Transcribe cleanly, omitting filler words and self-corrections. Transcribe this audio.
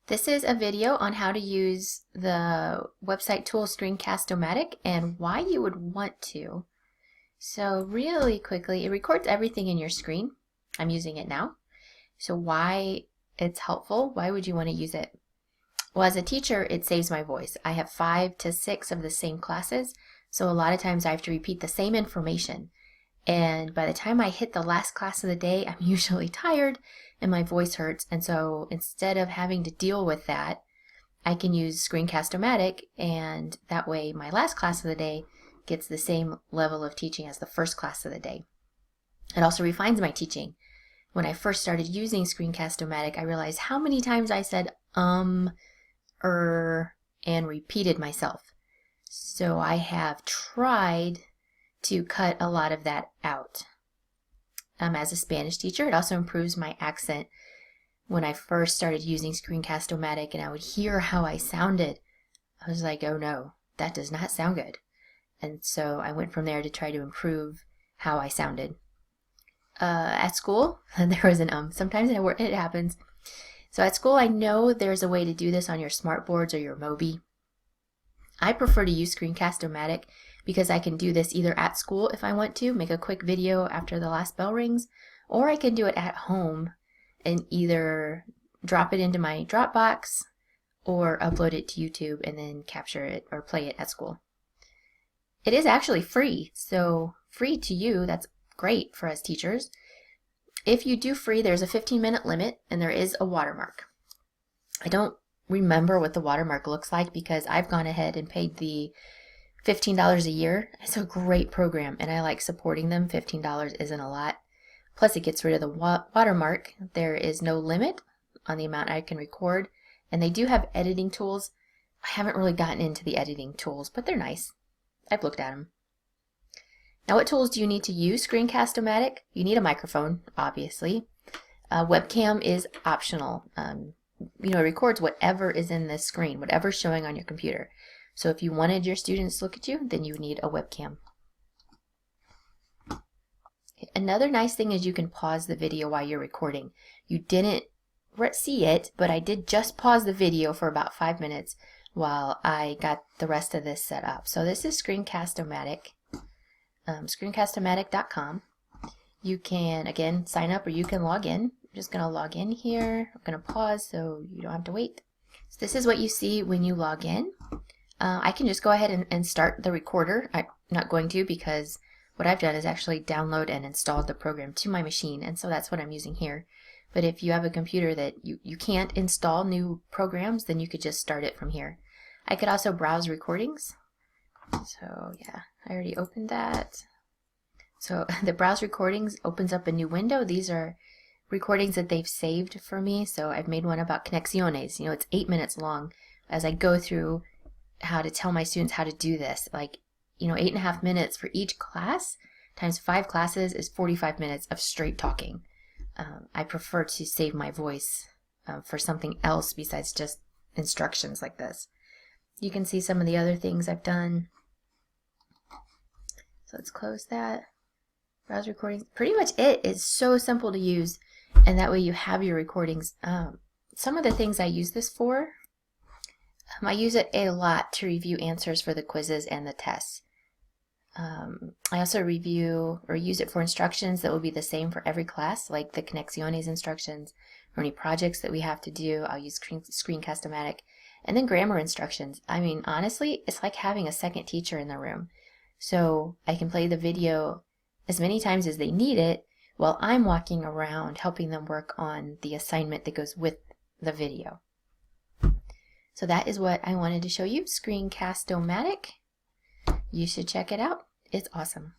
This is a video on how to use the website tool Screencast-o-matic and why you would want to. So really quickly, it records everything in your screen. I'm using it now. So why it's helpful, why would you want to use it? Well, as a teacher, it saves my voice. I have 5 to 6 of the same classes, so a lot of times I have to repeat the same information. And by the time I hit the last class of the day, I'm usually tired and my voice hurts. And so instead of having to deal with that, I can use Screencast-o-matic, and that way my last class of the day gets the same level of teaching as the first class of the day. It also refines my teaching. When I first started using Screencast-o-matic, I realized how many times I said and repeated myself. So I have tried to cut a lot of that out. As a Spanish teacher, it also improves my accent. When I first started using Screencast-o-matic and I would hear how I sounded, I was like, oh no, that does not sound good. And so I went from there to try to improve how I sounded. At school, there was an sometimes it happens. So at school, I know there's a way to do this on your smartboards or your Mobi. I prefer to use Screencast-o-matic because I can do this either at school if I want to, make a quick video after the last bell rings, or I can do it at home and either drop it into my Dropbox or upload it to YouTube and then capture it or play it at school. It is actually free, so free to you, that's great for us teachers. If you do free, there's a 15-minute limit and there is a watermark. I don't remember what the watermark looks like because I've gone ahead and paid the $15 a year. It's a great program and I like supporting them. $15 isn't a lot. Plus it gets rid of the watermark. There is no limit on the amount I can record, and they do have editing tools. I haven't really gotten into the editing tools, but they're nice. I've looked at them. Now, what tools do you need to use Screencast-o-matic? You need a microphone, obviously. Webcam is optional. It records whatever is in this screen, whatever's showing on your computer. So if you wanted your students to look at you, then you need a webcam. Another nice thing is you can pause the video while you're recording. You didn't see it, but I did just pause the video for about 5 minutes while I got the rest of this set up. So this is Screencast-o-matic, screencast-o-matic.com. You can, again, sign up or you can log in. I'm just going to log in here. I'm going to pause so you don't have to wait. So this is what you see when you log in. I can just go ahead and start the recorder. I'm not going to because what I've done is actually download and install the program to my machine, and so that's what I'm using here. But if you have a computer that you can't install new programs, then you could just start it from here. I could also browse recordings. So yeah, I already opened that. So the browse recordings opens up a new window. These are recordings that they've saved for me. So I've made one about conexiones. It's 8 minutes long as I go through how to tell my students how to do this. 8.5 minutes for each class times 5 classes is 45 minutes of straight talking. I prefer to save my voice for something else besides just instructions like this. You can see some of the other things I've done. So let's close that. Browse recordings. Pretty much it is so simple to use, and that way you have your recordings. Some of the things I use this for, I use it a lot to review answers for the quizzes and the tests. I also review or use it for instructions that will be the same for every class, like the Conexiones instructions or any projects that we have to do. I'll use Screencast-o-matic. And then grammar instructions. Honestly, it's like having a second teacher in the room. So I can play the video as many times as they need it while I'm walking around helping them work on the assignment that goes with the video. So that is what I wanted to show you, Screencast-o-matic. You should check it out. It's awesome.